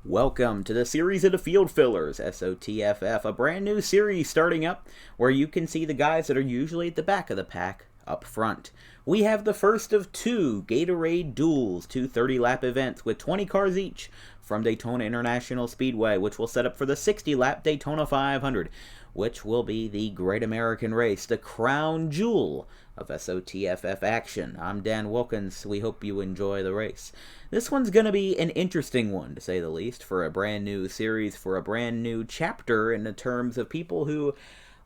Welcome to the series of the Field Fillers, SOTFF, a brand new series starting up where you can see the guys that are usually at the back of the pack up front. We have the first of two Gatorade Duels, two 30-lap events with 20 cars each from Daytona International Speedway, which will set up for the 60-lap Daytona 500, which will be the Great American Race, the crown jewel of SOTFF action. I'm Dan Wilkins. We hope you enjoy the race. This one's going to be an interesting one, to say the least, for a brand new series, for a brand new chapter in the terms of people who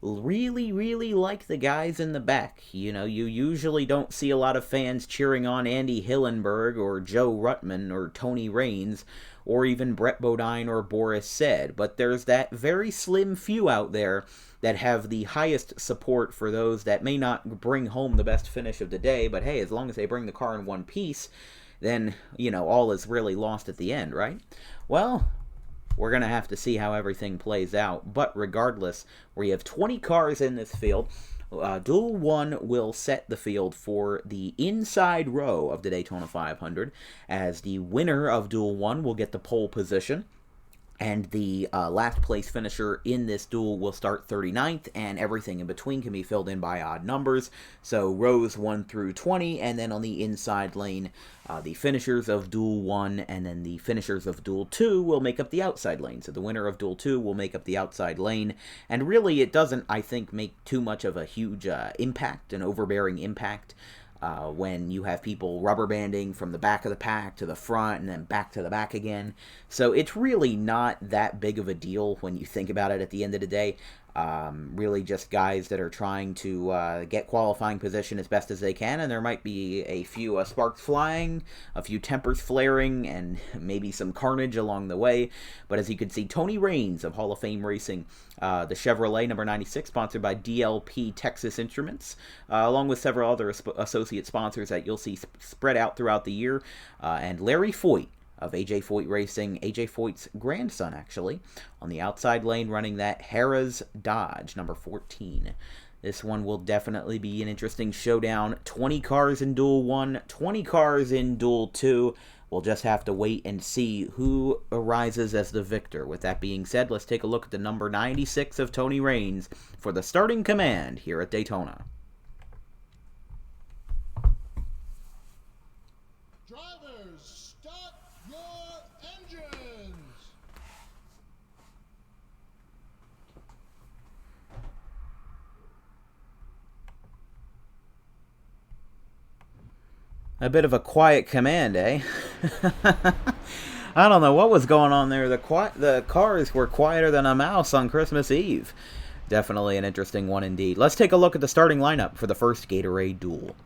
really like the guys in the back. You know, you usually don't see a lot of fans cheering on Andy Hillenburg or Joe Ruttman or Tony Raines or even Brett Bodine or Boris Said, but there's that very slim few out there that have the highest support for those that may not bring home the best finish of the day, but hey, as long as they bring the car in one piece, then, you know, all is really lost at the end, right? Well, we're going to have to see how everything plays out, but regardless, we have 20 cars in this field. Duel 1 will set the field for the inside row of the Daytona 500, as the winner of Duel 1 will get the pole position, and the last place finisher in this duel will start 39th, and everything in between can be filled in by odd numbers. So rows 1 through 20, and then on the inside lane, the finishers of Duel 1 and then the finishers of Duel 2 will make up the outside lane. So the winner of Duel 2 will make up the outside lane. And really, it doesn't, I think, make too much of a huge impact, an overbearing impact. When you have people rubber banding from the back of the pack to the front and then back to the back again. So it's really not that big of a deal when you think about it at the end of the day. Really just guys that are trying to get qualifying position as best as they can, and there might be a few sparks flying, a few tempers flaring, and maybe some carnage along the way. But as you can see, Tony Raines of Hall of Fame Racing, the Chevrolet number 96, sponsored by DLP Texas Instruments, along with several other associate sponsors that you'll see spread out throughout the year, and Larry Foyt of A.J. Foyt Racing, A.J. Foyt's grandson, actually, on the outside lane running that Harrah's Dodge, number 14. This one will definitely be an interesting showdown. 20 cars in Duel 1, 20 cars in Duel 2. We'll just have to wait and see who arises as the victor. With that being said, let's take a look at the number 96 of Tony Raines for the starting command here at Daytona. Drivers, start your engines! A bit of a quiet command, eh? I don't know what was going on there. The cars were quieter than a mouse on Christmas Eve. Definitely an interesting one indeed. Let's take a look at the starting lineup for the first Gatorade Duel.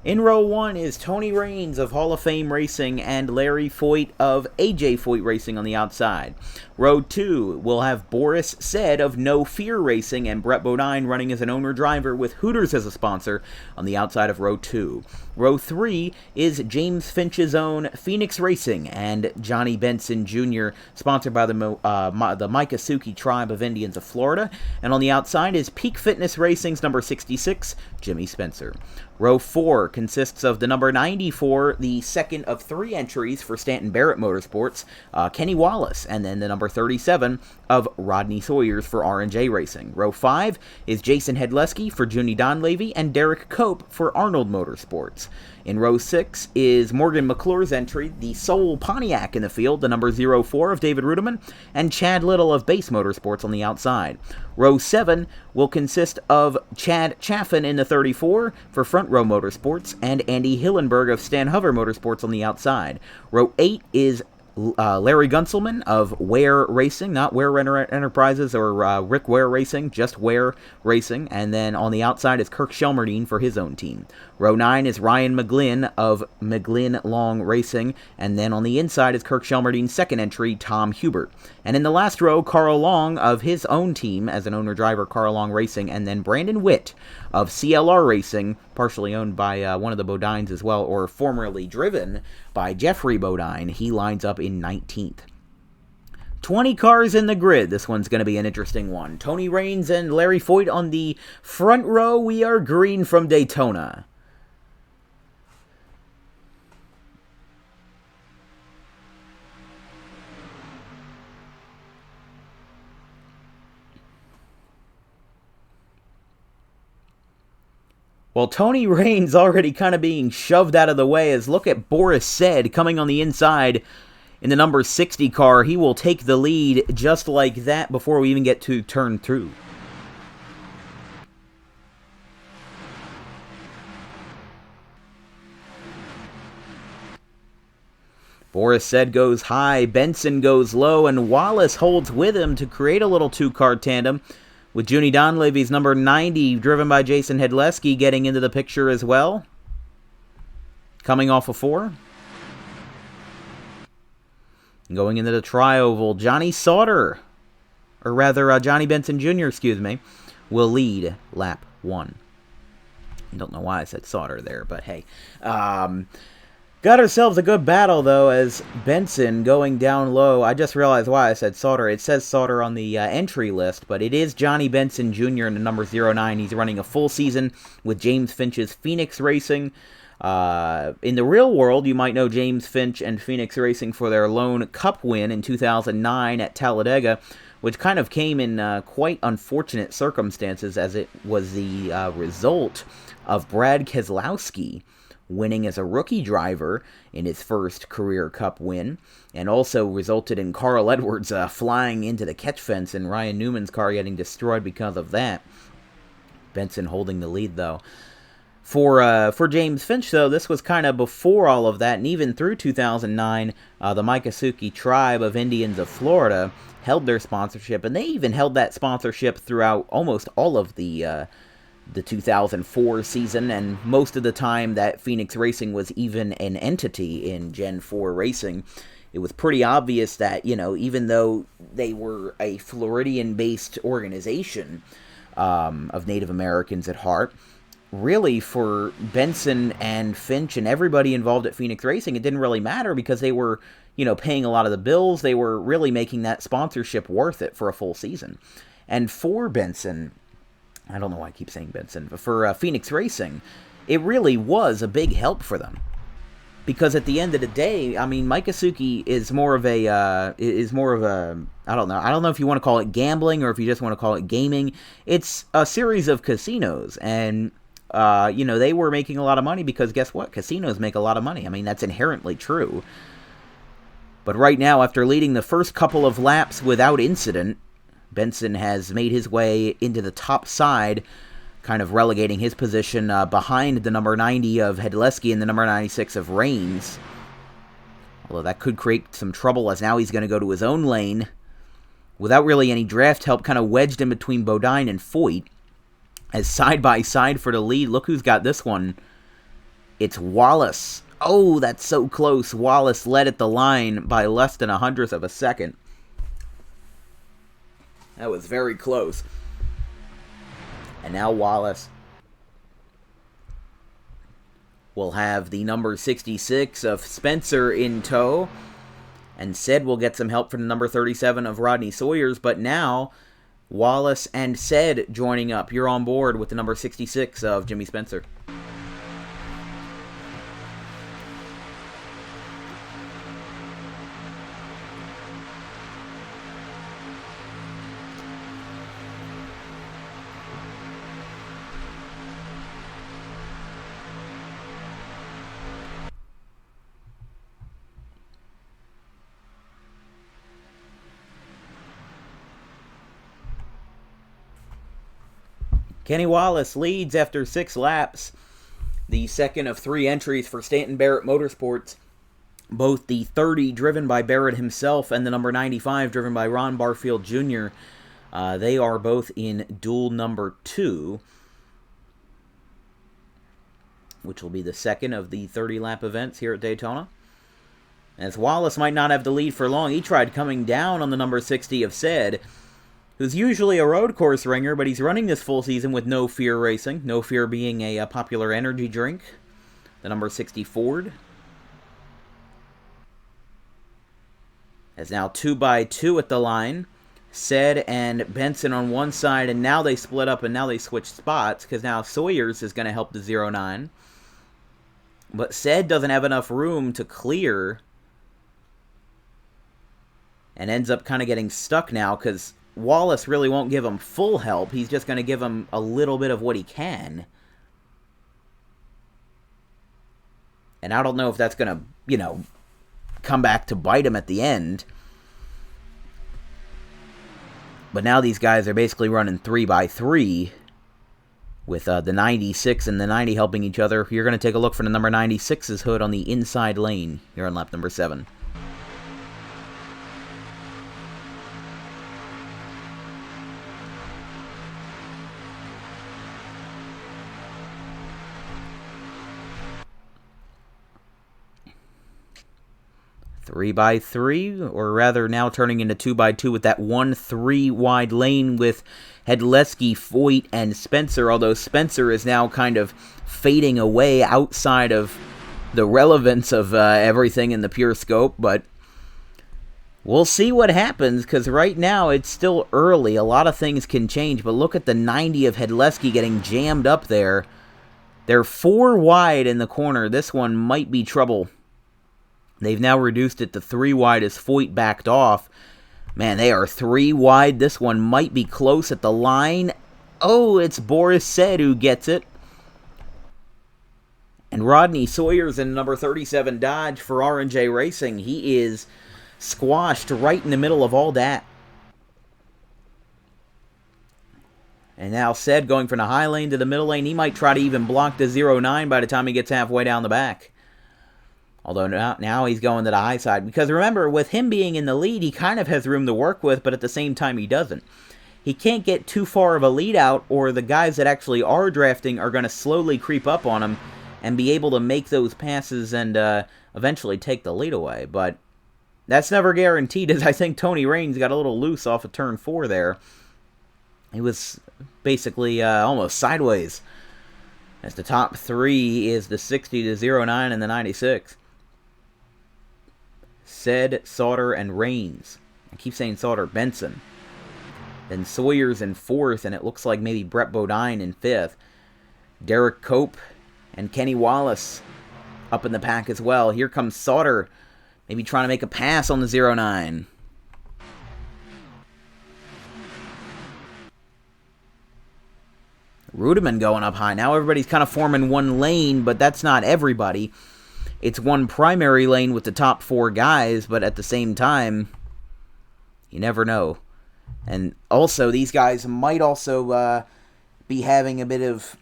In row 1 is Tony Raines of Hall of Fame Racing and Larry Foyt of A.J. Foyt Racing on the outside. Row 2 will have Boris Said of No Fear Racing and Brett Bodine running as an owner-driver with Hooters as a sponsor on the outside of row 2. Row 3 is James Finch's own Phoenix Racing and Johnny Benson Jr., sponsored by the Miccosukee Tribe of Indians of Florida. And on the outside is Peak Fitness Racing's number 66, Jimmy Spencer. Row 4 consists of the number 94, the second of 3 entries for Stanton Barrett Motorsports, Kenny Wallace, and then the number 37 of Rodney Sawyers for R&J Racing. Row 5 is Jason Hedleski for Junie Donlavey and Derek Cope for Arnold Motorsports. In row 6 is Morgan McClure's entry, the sole Pontiac in the field, the number 04 of David Ruderman, and Chad Little of Base Motorsports on the outside. Row 7 will consist of Chad Chaffin in the 34 for Front Row Motorsports, and Andy Hillenburg of Stan Hover Motorsports on the outside. Row 8 is Larry Gunselman of Ware Racing, not Ware Enterprises or Rick Ware Racing, just Ware Racing. And then on the outside is Kirk Shelmerdine for his own team. Row 9 is Ryan McGlynn of McGlynn Long Racing. And then on the inside is Kirk Shelmerdine's second entry, Tom Hubert. And in the last row, Carl Long of his own team as an owner-driver, Carl Long Racing. And then Brandon Witt of CLR Racing, partially owned by one of the Bodines as well, or formerly driven by Jeffrey Bodine. He lines up in 19th. 20 cars in the grid. This one's going to be an interesting one. Tony Raines and Larry Foyt on the front row. We are green from Daytona. Well, Tony Rain's already kind of being shoved out of the way as look at Boris Said coming on the inside in the number 60 car. He will take the lead just like that before we even get to turn 2. Boris Said goes high, Benson goes low, and Wallace holds with him to create a little 2-car tandem, with Junie Donlevy's number 90, driven by Jason Hedleski, getting into the picture as well. Coming off a 4. Going into the tri-oval, Johnny Sauter, or rather Johnny Benson Jr., excuse me, will lead lap 1. I don't know why I said Sauter there, but hey. Got ourselves a good battle, though, as Benson going down low. I just realized why I said Sauter. It says Sauter on the entry list, but it is Johnny Benson Jr. in the number 09. He's running a full season with James Finch's Phoenix Racing. In the real world, you might know James Finch and Phoenix Racing for their lone Cup win in 2009 at Talladega, which kind of came in quite unfortunate circumstances, as it was the result of Brad Keselowski winning as a rookie driver in his first career Cup win, and also resulted in Carl Edwards flying into the catch fence and Ryan Newman's car getting destroyed because of that. Benson holding the lead, though. For James Finch, though, this was kind of before all of that, and even through 2009, the Miccosukee Tribe of Indians of Florida held their sponsorship, and they even held that sponsorship throughout almost all of the 2004 season, and most of the time that Phoenix Racing was even an entity in Gen 4 racing. It was pretty obvious that, you know, even though they were a Floridian-based organization of Native Americans at heart, really for Benson and Finch and everybody involved at Phoenix Racing, it didn't really matter because they were, you know, paying a lot of the bills. They were really making that sponsorship worth it for a full season. And for Benson, I don't know why I keep saying Benson, but for Phoenix Racing, it really was a big help for them. Because at the end of the day, I mean, Miccosukee is more of a, I don't know if you want to call it gambling or if you just want to call it gaming. It's a series of casinos, and, you know, they were making a lot of money because guess what? Casinos make a lot of money. I mean, that's inherently true. But right now, after leading the first couple of laps without incident, Benson has made his way into the top side, kind of relegating his position behind the number 90 of Hedleski and the number 96 of Rains. Although that could create some trouble, as now he's going to go to his own lane without really any draft help, kind of wedged in between Bodine and Foyt. As side by side for the lead, look who's got this one. It's Wallace. Oh, that's so close. Wallace led at the line by less than 1/100th of a second. That was very close. And now Wallace will have the number 66 of Spencer in tow. And Said will get some help from the number 37 of Rodney Sawyers. But now, Wallace and Said joining up. You're on board with the number 66 of Jimmy Spencer. Kenny Wallace leads after 6 laps, the second of 3 entries for Stanton Barrett Motorsports. Both the 30 driven by Barrett himself and the number 95 driven by Ron Barfield Jr. They are both in duel number 2, which will be the second of the 30-lap events here at Daytona. As Wallace might not have the lead for long, he tried coming down on the number 60 of Said, who's usually a road course ringer, but he's running this full season with No Fear Racing. No Fear being a popular energy drink. The number 60 Ford. As now 2x2 at the line. Said and Benson on one side, and now they split up and now they switch spots, because now Sawyers is going to help the 09. But Said doesn't have enough room to clear, and ends up kind of getting stuck now, because Wallace really won't give him full help. He's just going to give him a little bit of what he can. And I don't know if that's going to, come back to bite him at the end. But now these guys are basically running 3x3 with the 96 and the 90 helping each other. You're going to take a look for the number 96's hood on the inside lane here on lap number 7. Three by three, or rather now turning into 2x2 with that 1-3 wide lane with Hedleski, Foyt, and Spencer, although Spencer is now kind of fading away outside of the relevance of everything in the pure scope, but we'll see what happens, because right now it's still early. A lot of things can change, but look at the 90 of Hedleski getting jammed up there. They're 4 wide in the corner. This one might be trouble. They've now reduced it to 3 wide as Foyt backed off. Man, they are 3 wide. This one might be close at the line. Oh, it's Boris Said who gets it. And Rodney Sawyer's in number 37 Dodge for R&J Racing. He is squashed right in the middle of all that. And now Said going from the high lane to the middle lane. He might try to even block the 09 by the time he gets halfway down the back. Although now he's going to the high side. Because remember, with him being in the lead, he kind of has room to work with, but at the same time he doesn't. He can't get too far of a lead out, or the guys that actually are drafting are going to slowly creep up on him and be able to make those passes and eventually take the lead away. But that's never guaranteed, as I think Tony Raines got a little loose off of turn 4 there. He was basically almost sideways, as the top 3 is the 60, the 09, and the 96. Said, Sauter, and Raines. I keep saying Sauter, Benson. Then Sawyer's in 4th, and it looks like maybe Brett Bodine in 5th. Derek Cope and Kenny Wallace up in the pack as well. Here comes Sauter, maybe trying to make a pass on the 09. Rudiman going up high. Now everybody's kind of forming one lane, but that's not everybody. It's one primary lane with the top 4 guys, but at the same time, you never know. And also, these guys might also be having a bit of,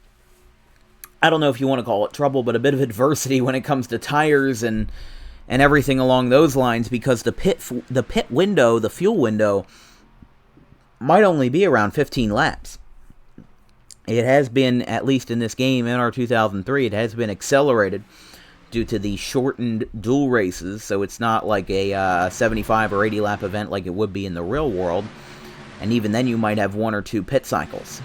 I don't know if you want to call it trouble, but a bit of adversity when it comes to tires and everything along those lines, because the pit window, the fuel window, might only be around 15 laps. It has been, at least in this game, NR 2003, it has been accelerated due to the shortened duel races, so it's not like a 75 or 80 lap event like it would be in the real world, and even then you might have 1 or 2 pit cycles.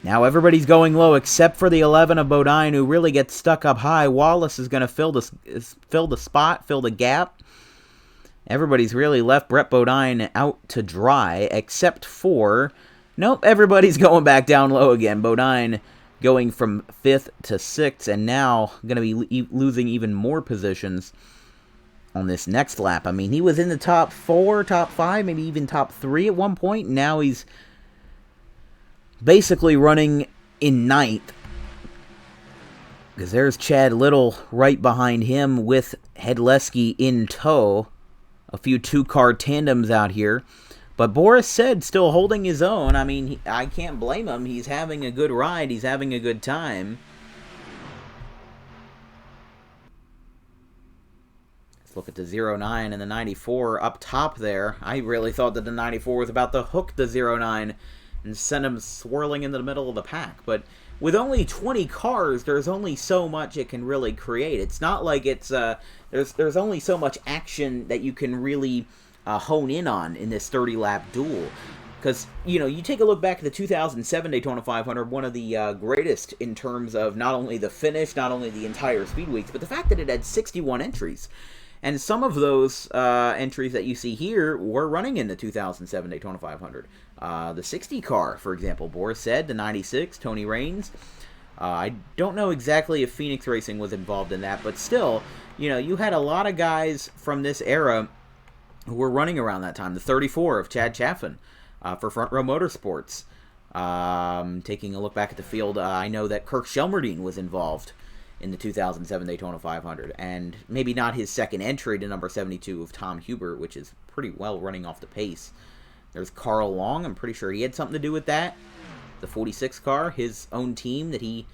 Now everybody's going low except for the 11 of Bodine, who really gets stuck up high. Wallace is going to fill the spot, fill the gap. Everybody's really left Brett Bodine out to dry, except for, nope, everybody's going back down low again. Bodine going from 5th to 6th, and now going to be losing even more positions on this next lap. I mean, he was in the top 4, top 5, maybe even top 3 at one point, and now he's basically running in 9th. Because there's Chad Little right behind him with Hedleski in tow. A few 2-car tandems out here. But Boris Said still holding his own. I mean, I can't blame him. He's having a good ride. He's having a good time. Let's look at the 09 and the 94 up top there. I really thought that the 94 was about to hook the 09 and send him swirling into the middle of the pack. But with only 20 cars, there's only so much it can really create. It's not like it's there's only so much action that you can really hone in on in this 30-lap duel. Because, you take a look back at the 2007 Daytona 500, one of the greatest in terms of not only the finish, not only the entire speed weeks, but the fact that it had 61 entries. And some of those entries that you see here were running in the 2007 Daytona 500. The 60 car, for example, Boris Said, the 96, Tony Raines. I don't know exactly if Phoenix Racing was involved in that, but still, you had a lot of guys from this era who were running around that time. The 34 of Chad Chaffin for Front Row Motorsports. Taking a look back at the field, I know that Kirk Shelmerdine was involved in the 2007 Daytona 500, and maybe not his second entry to number 72 of Tom Hubert, which is pretty well running off the pace. There's Carl Long. I'm pretty sure he had something to do with that. The 46 car, his own team that he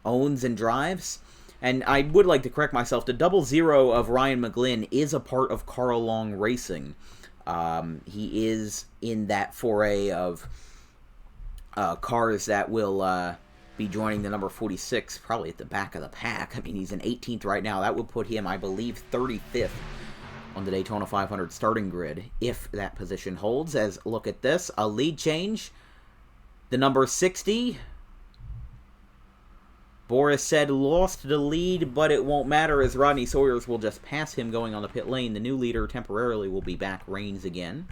owns and drives. And I would like to correct myself. The 00 of Ryan McGlynn is a part of Carl Long Racing. He is in that foray of cars that will be joining the number 46, probably at the back of the pack. I mean, he's in 18th right now. That would put him, I believe, 35th on the Daytona 500 starting grid, if that position holds. As look at this, a lead change. The number 60, Boris said, lost the lead, but it won't matter as Rodney Sawyers will just pass him going on the pit lane. The new leader temporarily will be back, Reigns again.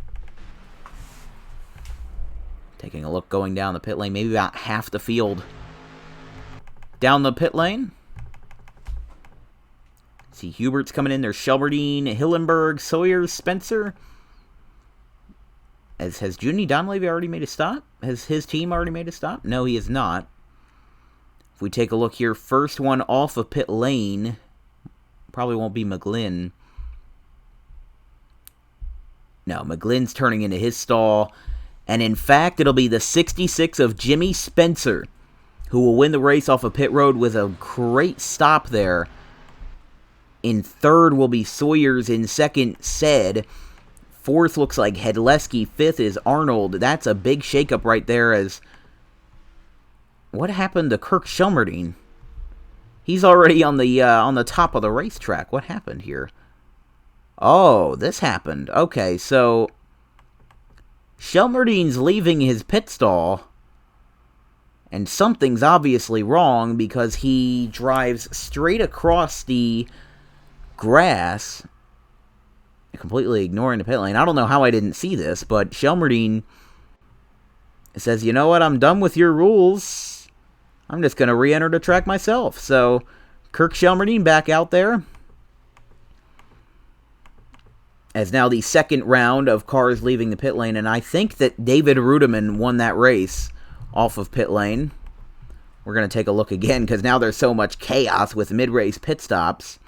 Taking a look going down the pit lane, maybe about half the field down the pit lane. See, Hubert's coming in. There's Shelmerdine, Hillenburg, Sawyers, Spencer. Has Junie Donlevy already made a stop? Has his team already made a stop? No, he has not. If we take a look here, first one off of pit lane, probably won't be McGlynn. No, McGlynn's turning into his stall. And in fact, it'll be the 66 of Jimmy Spencer, who will win the race off of pit road with a great stop there. In third will be Sawyers. In second, Said. Fourth looks like Hedleski. Fifth is Arnold. That's a big shakeup right there. As what happened to Kirk Shelmerdine? He's already on the top of the racetrack. What happened here? Oh, this happened. Okay, so Shelmerdine's leaving his pit stall, and something's obviously wrong because he drives straight across the grass, completely ignoring the pit lane. I don't know how I didn't see this, but Shelmerdine says, you know what, I'm done with your rules. I'm just going to re-enter the track myself. So, Kirk Shelmerdine back out there. As now the second round of cars leaving the pit lane, and I think that David Rudiman won that race off of pit lane. We're going to take a look again, because now there's so much chaos with mid-race pit stops.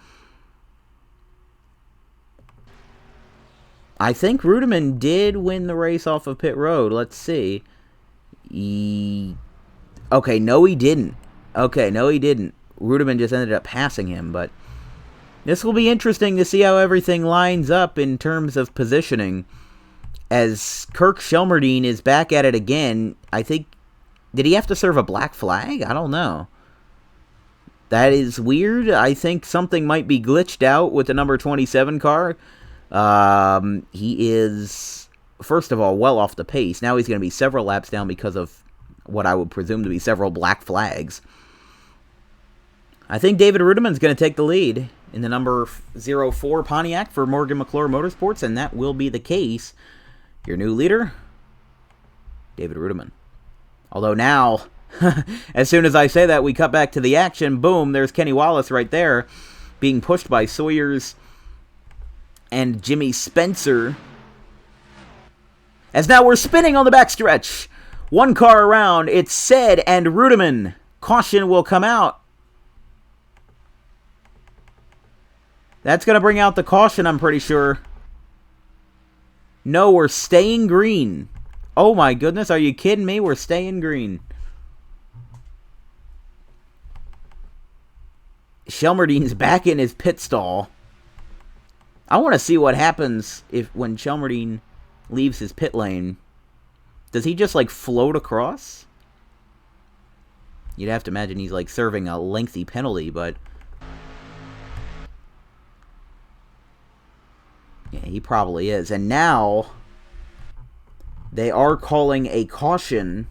I think Rudiman did win the race off of pit road. Let's see. Okay, no he didn't. Rudiman just ended up passing him, but this will be interesting to see how everything lines up in terms of positioning. As Kirk Shelmerdine is back at it again, I think, did he have to serve a black flag? I don't know. That is weird. I think something might be glitched out with the number 27 car. He is, first of all, well off the pace. Now he's going to be several laps down because of what I would presume to be several black flags. I think David Rudiman's going to take the lead in the number 04 Pontiac for Morgan McClure Motorsports, and that will be the case. Your new leader, David Rudiman. Although now, as soon as I say that, we cut back to the action. Boom, there's Kenny Wallace right there, being pushed by Sawyers and Jimmy Spencer. As now we're spinning on the backstretch. One car around, it's Said and Rudiman. Caution will come out. That's going to bring out the caution, I'm pretty sure. No, we're staying green. Oh my goodness, are you kidding me? We're staying green. Shelmerdine's back in his pit stall. I want to see what happens when Shelmerdine leaves his pit lane. Does he just like float across? You'd have to imagine he's like serving a lengthy penalty, but yeah, he probably is. And now they are calling a caution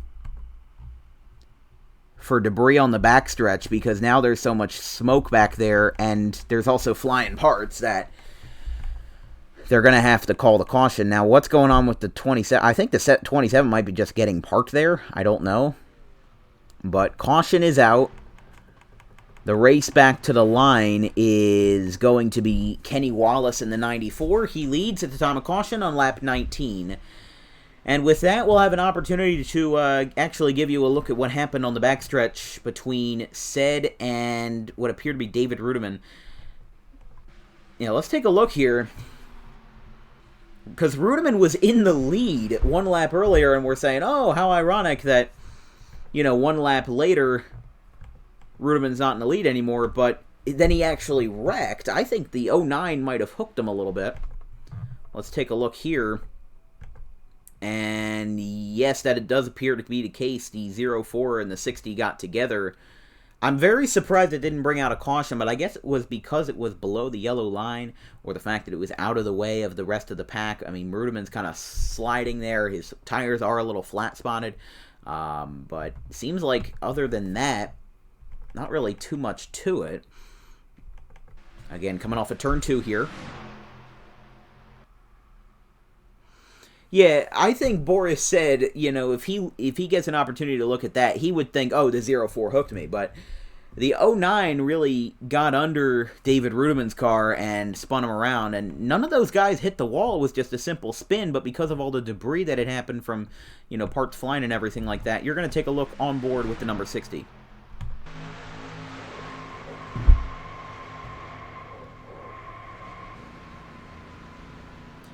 for debris on the backstretch because now there's so much smoke back there, and there's also flying parts that they're going to have to call the caution. Now, what's going on with the 27? I think the set 27 might be just getting parked there. I don't know. But caution is out. The race back to the line is going to be Kenny Wallace in the 94. He leads at the time of caution on lap 19. And with that, we'll have an opportunity to actually give you a look at what happened on the backstretch between Said and what appeared to be David Rudiman. Let's take a look here. Because Rudiman was in the lead one lap earlier, and we're saying, oh, how ironic that, one lap later, Rudiman's not in the lead anymore, but then he actually wrecked. I think the 09 might have hooked him a little bit. Let's take a look here. And yes, that it does appear to be the case. The 04 and the 60 got together. I'm very surprised it didn't bring out a caution, but I guess it was because it was below the yellow line, or the fact that it was out of the way of the rest of the pack. I mean, Rudiman's kind of sliding there. His tires are a little flat-spotted. But it seems like other than that, not really too much to it. Again, coming off of turn 2 here. Yeah, I think Boris said, if he gets an opportunity to look at that, he would think, oh, the 04 hooked me. But the 09 really got under David Rudiman's car and spun him around. And none of those guys hit the wall. It was just a simple spin. But because of all the debris that had happened from, parts flying and everything like that, you're going to take a look on board with the number 60.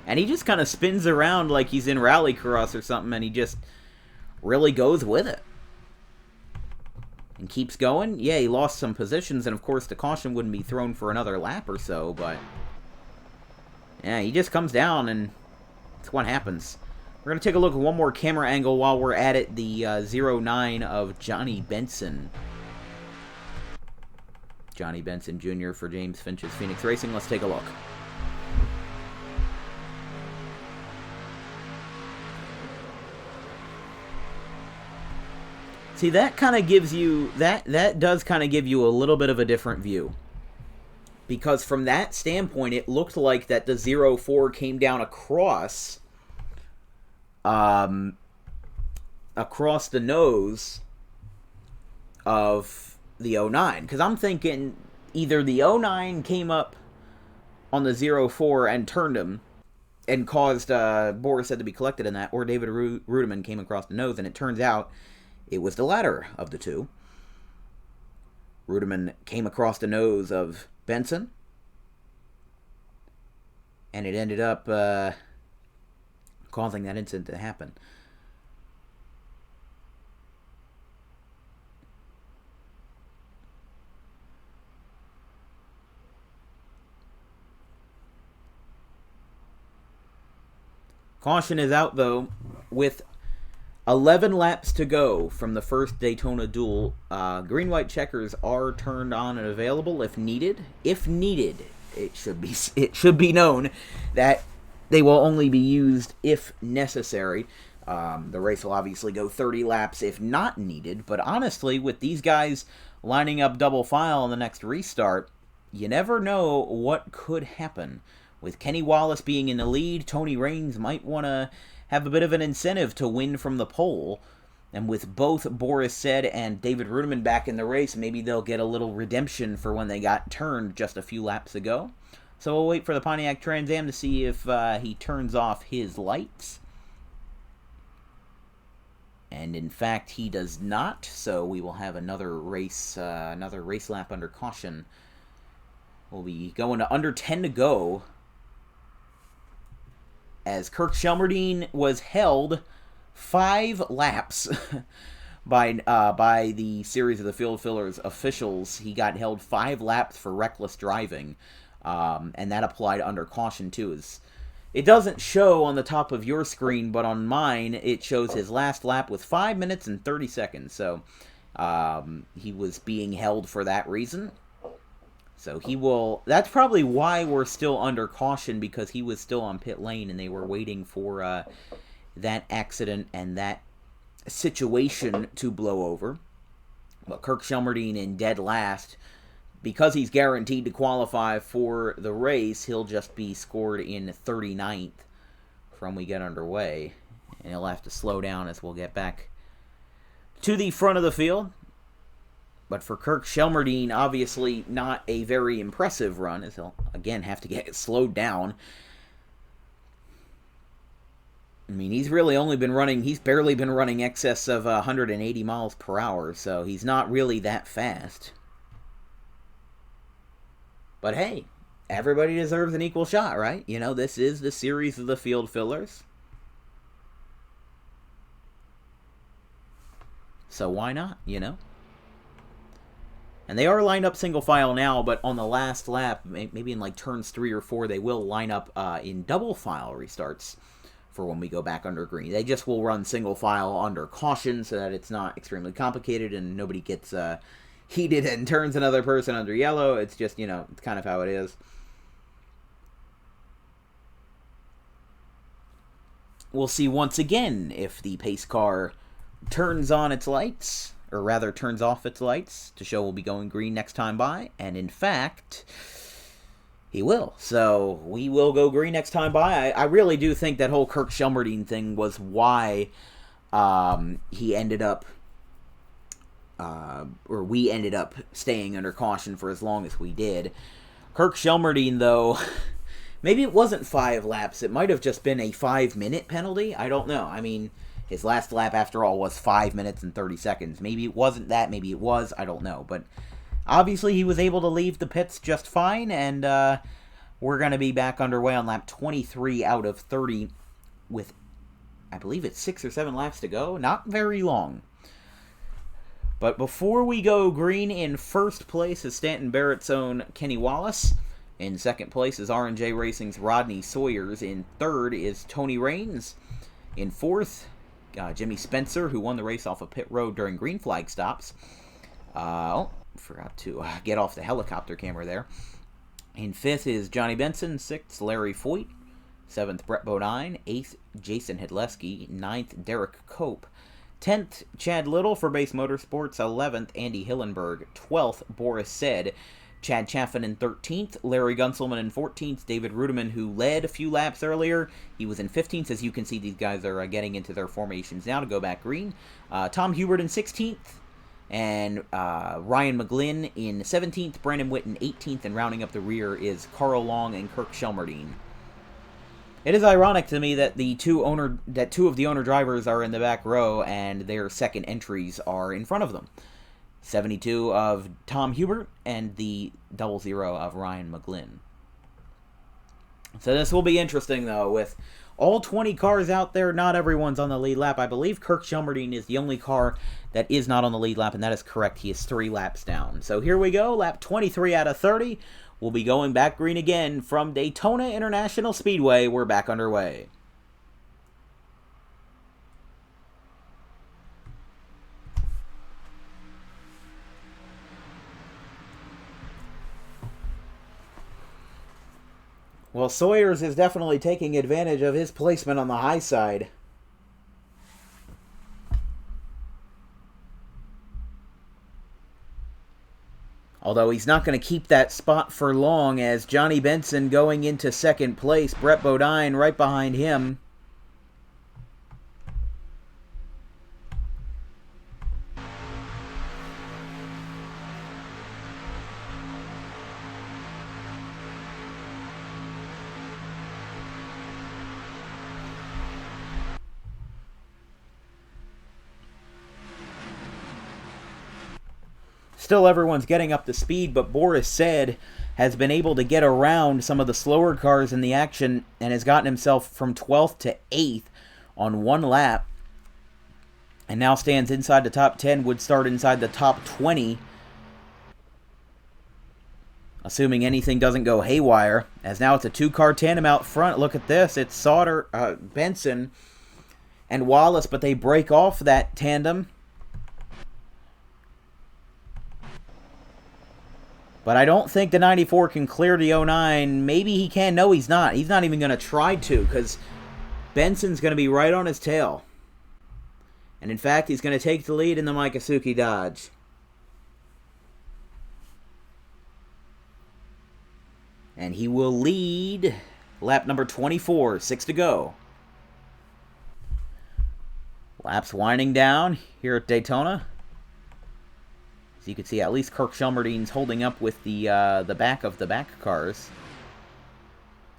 And he just kind of spins around like he's in rallycross or something, and he just really goes with it. And keeps going. Yeah, he lost some positions, and of course the caution wouldn't be thrown for another lap or so, but yeah, he just comes down, and that's what happens. We're going to take a look at one more camera angle while we're at it, the 09 of Johnny Benson. Johnny Benson Jr. for James Finch's Phoenix Racing. Let's take a look. See, that kind of gives you, that does kind of give you a little bit of a different view. Because from that standpoint, it looked like that the 04 came down across, across the nose of the 09. Because I'm thinking either the 09 came up on the 04 and turned him and caused Boris said to be collected in that, or David Rudiman came across the nose, and it turns out it was the latter of the two. Rudiman came across the nose of Benson, and it ended up causing that incident to happen. Caution is out, though, with 11 laps to go from the first Daytona Duel. Green-white checkers are turned on and available if needed. If needed, it should be known that they will only be used if necessary. The race will obviously go 30 laps if not needed, but honestly, with these guys lining up double file on the next restart, you never know what could happen. With Kenny Wallace being in the lead, Tony Raines might want to have a bit of an incentive to win from the pole. And with both Boris Said and David Rudiman back in the race, maybe they'll get a little redemption for when they got turned just a few laps ago. So we'll wait for the Pontiac Trans Am to see if he turns off his lights. And in fact, he does not, so we will have another race lap under caution. We'll be going to under 10 to go, as Kirk Shelmerdine was held 5 laps by the series of the field fillers officials. He got held 5 laps for reckless driving, and that applied under caution too. It doesn't show on the top of your screen, but on mine it shows his last lap with 5 minutes and 30 seconds. So he was being held for that reason. So he will, that's probably why we're still under caution, because he was still on pit lane and they were waiting for that accident and that situation to blow over. But Kirk Shelmerdine in dead last, because he's guaranteed to qualify for the race, he'll just be scored in 39th from we get underway. And he'll have to slow down as we'll get back to the front of the field. But for Kirk Shelmerdine, obviously not a very impressive run, as he'll, again, have to get slowed down. I mean, he's really only been running, he's barely been running excess of 180 miles per hour, so he's not really that fast. But hey, everybody deserves an equal shot, right? You know, this is the series of the field fillers. So why not, you know? And they are lined up single file now, but on the last lap, maybe in like turns 3 or 4, they will line up in double file restarts for when we go back under green. They just will run single file under caution so that it's not extremely complicated and nobody gets heated and turns another person under yellow. It's just, you know, it's kind of how it is. We'll see once again if the pace car turns on its lights, or rather turns off its lights to show we'll be going green next time by, and in fact, he will. So we will go green next time by. I really do think that whole Kirk Shelmerdine thing was why he ended up, or we ended up staying under caution for as long as we did. Kirk Shelmerdine, though, maybe it wasn't 5 laps. It might have just been a 5-minute penalty. I don't know. I mean, his last lap, after all, was 5 minutes and 30 seconds. Maybe it wasn't that. Maybe it was. I don't know. But obviously, he was able to leave the pits just fine, and we're going to be back underway on lap 23 out of 30 with, I believe it's 6 or 7 laps to go. Not very long. But before we go green, in first place is Stanton Barrett's own Kenny Wallace. In second place is R&J Racing's Rodney Sawyers. In third is Tony Raines. In fourth, Jimmy Spencer, who won the race off of pit road during green flag stops. Forgot to get off the helicopter camera there. In fifth is Johnny Benson. Sixth, Larry Foyt. Seventh, Brett Bodine. Eighth, Jason Hedleski. Ninth, Derek Cope. 10th, Chad Little for Base Motorsports. 11th, Andy Hillenburg. 12th, Boris Said. Chad Chaffin in 13th, Larry Gunselman in 14th, David Rudiman, who led a few laps earlier, he was in 15th. As you can see, these guys are getting into their formations now to go back green. Tom Hubert in 16th, and Ryan McGlynn in 17th, Brandon Witt in 18th, and rounding up the rear is Carl Long and Kirk Shelmerdine. It is ironic to me that two of the owner drivers are in the back row, and their second entries are in front of them. 72 of Tom Hubert and the 00 of Ryan McGlynn. So this will be interesting, though, with all 20 cars out there. Not everyone's on the lead lap. I believe Kirk Shelmerdine is the only car that is not on the lead lap, and that is correct. He is 3 laps down. So here we go, lap 23 out of 30. We'll be going back green again from Daytona International Speedway. We're back underway. Well, Sawyers is definitely taking advantage of his placement on the high side. Although he's not going to keep that spot for long, as Johnny Benson going into second place. Brett Bodine right behind him. Still, everyone's getting up to speed, but Boris Said has been able to get around some of the slower cars in the action and has gotten himself from 12th to 8th on one lap, and now stands inside the top 10, would start inside the top 20, assuming anything doesn't go haywire, as now it's a 2-car tandem out front. Look at this. It's Benson and Wallace, but they break off that tandem. But I don't think the 94 can clear the 09. Maybe he can. No, he's not. He's not even going to try to, because Benson's going to be right on his tail. And in fact, he's going to take the lead in the Mikasuki Dodge. And he will lead lap number 24. 6 to go. Laps winding down here at Daytona. So you can see at least Kirk Shelmerdine's holding up with the back of the back cars.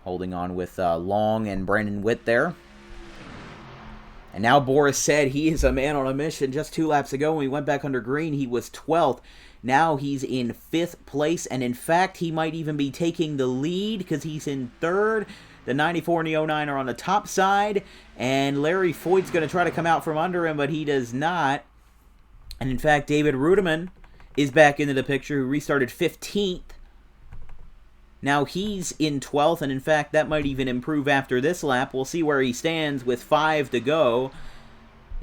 Holding on with Long and Brandon Witt there. And now Boris said he is a man on a mission. Just 2 laps ago when we went back under green, he was 12th. Now he's in 5th place, and in fact, he might even be taking the lead because he's in 3rd. The 94 and the 09 are on the top side, and Larry Foyt's going to try to come out from under him, but he does not. And in fact, David Rudiman is back into the picture, who restarted 15th. Now he's in 12th, and in fact, that might even improve after this lap. We'll see where he stands with 5 to go.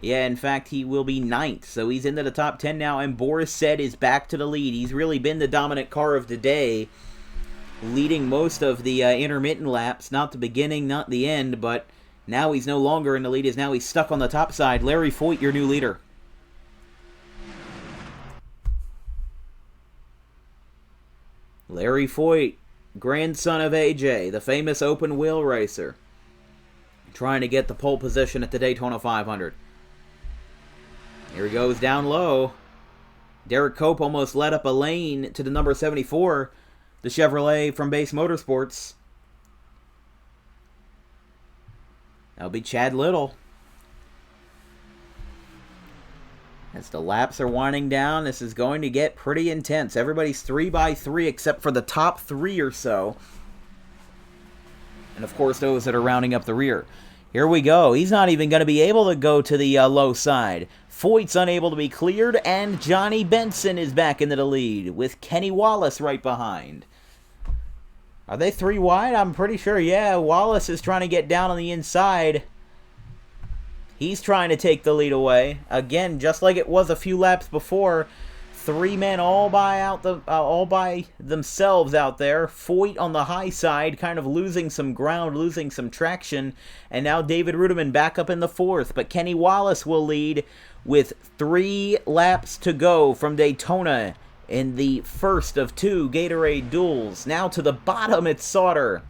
Yeah, in fact, he will be 9th, so he's into the top 10 now, and Boris said is back to the lead. He's really been the dominant car of the day, leading most of the intermittent laps. Not the beginning, not the end, but now he's no longer in the lead. Now he's stuck on the top side. Larry Foyt, your new leader. Larry Foyt, grandson of AJ, the famous open wheel racer, trying to get the pole position at the Daytona 500. Here he goes down low. Derek Cope almost led up a lane to the number 74, the Chevrolet from Base Motorsports. That'll be Chad Little. As the laps are winding down, this is going to get pretty intense. Everybody's 3x3 except for the top 3 or so. And of course, those that are rounding up the rear. Here we go. He's not even going to be able to go to the low side. Foyt's unable to be cleared, and Johnny Benson is back into the lead with Kenny Wallace right behind. Are they 3 wide? I'm pretty sure, yeah. Wallace is trying to get down on the inside. He's trying to take the lead away. Again, just like it was a few laps before, 3 men all by themselves out there. Foyt on the high side, kind of losing some ground, losing some traction. And now David Rudiman back up in the 4th. But Kenny Wallace will lead with 3 laps to go from Daytona in the first of 2 Gatorade duels. Now to the bottom, it's Sauter.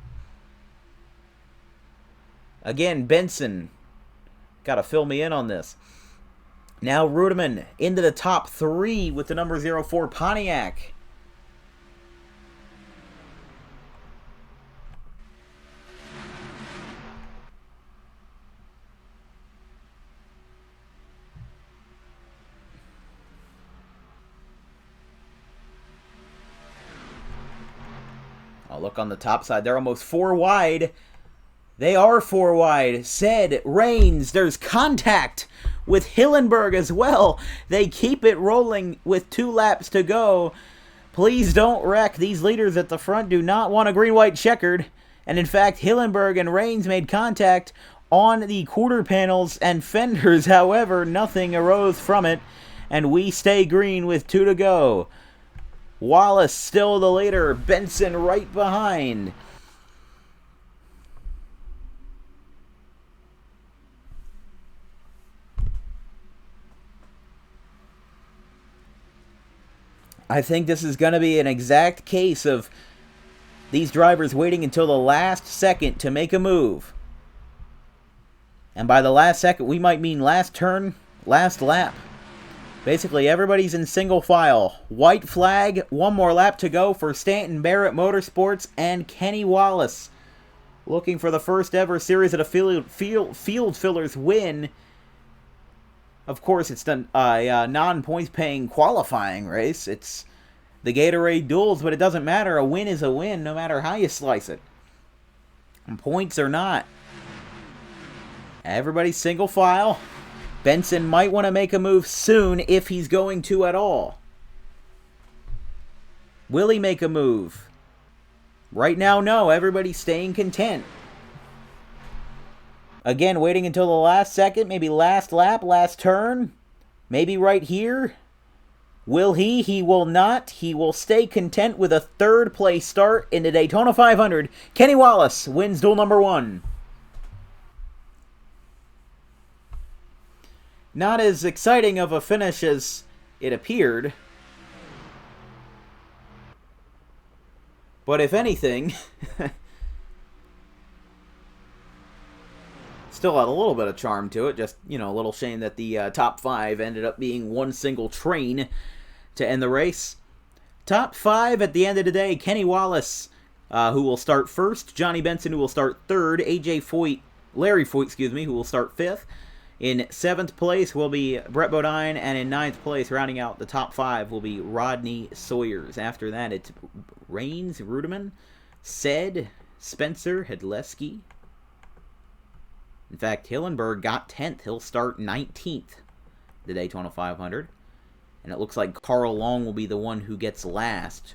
Again, Benson. Gotta fill me in on this. Now Rudiman into the top 3 with the number 04 Pontiac. Oh, look on the top side. They're almost 4 wide. They are 4 wide. Said Reigns. There's contact with Hillenburg as well. They keep it rolling with 2 laps to go. Please don't wreck. These leaders at the front do not want a green-white checkered. And in fact, Hillenburg and Reigns made contact on the quarter panels and fenders. However, nothing arose from it. And we stay green with 2 to go. Wallace still the leader. Benson right behind. I think this is going to be an exact case of these drivers waiting until the last second to make a move. And by the last second, we might mean last turn, last lap. Basically, everybody's in single file. White flag, 1 more lap to go for Stanton Barrett Motorsports and Kenny Wallace. Looking for the first ever series at a field fillers win. Of course, it's a non-points paying qualifying race. It's the Gatorade duels, but it doesn't matter. A win is a win, no matter how you slice it. And points or not. Everybody's single file. Benson might want to make a move soon if he's going to at all. Will he make a move? Right now, no. Everybody's staying content. Again, waiting until the last second, maybe last lap, last turn. Maybe right here. Will he? He will not. He will stay content with a 3rd place start in the Daytona 500. Kenny Wallace wins duel number 1. Not as exciting of a finish as it appeared. But if anything... still had a little bit of charm to it. Just, a little shame that the top 5 ended up being one single train to end the race. Top 5 at the end of the day, Kenny Wallace, who will start 1st. Johnny Benson, who will start 3rd. Larry Foyt, who will start 5th. In 7th place will be Brett Bodine, and in 9th place, rounding out the top 5, will be Rodney Sawyers. After that, it's Rains, Ruderman, Said, Spencer, Hedleski. In fact, Hillenburg got 10th. He'll start 19th, the Daytona 500. And it looks like Carl Long will be the one who gets last.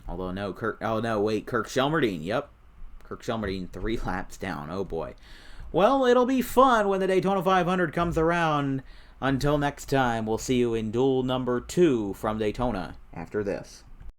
Although, no, Kirk Shelmerdine. Yep. Kirk Shelmerdine 3 laps down. Oh, boy. Well, it'll be fun when the Daytona 500 comes around. Until next time, we'll see you in duel number 2 from Daytona after this.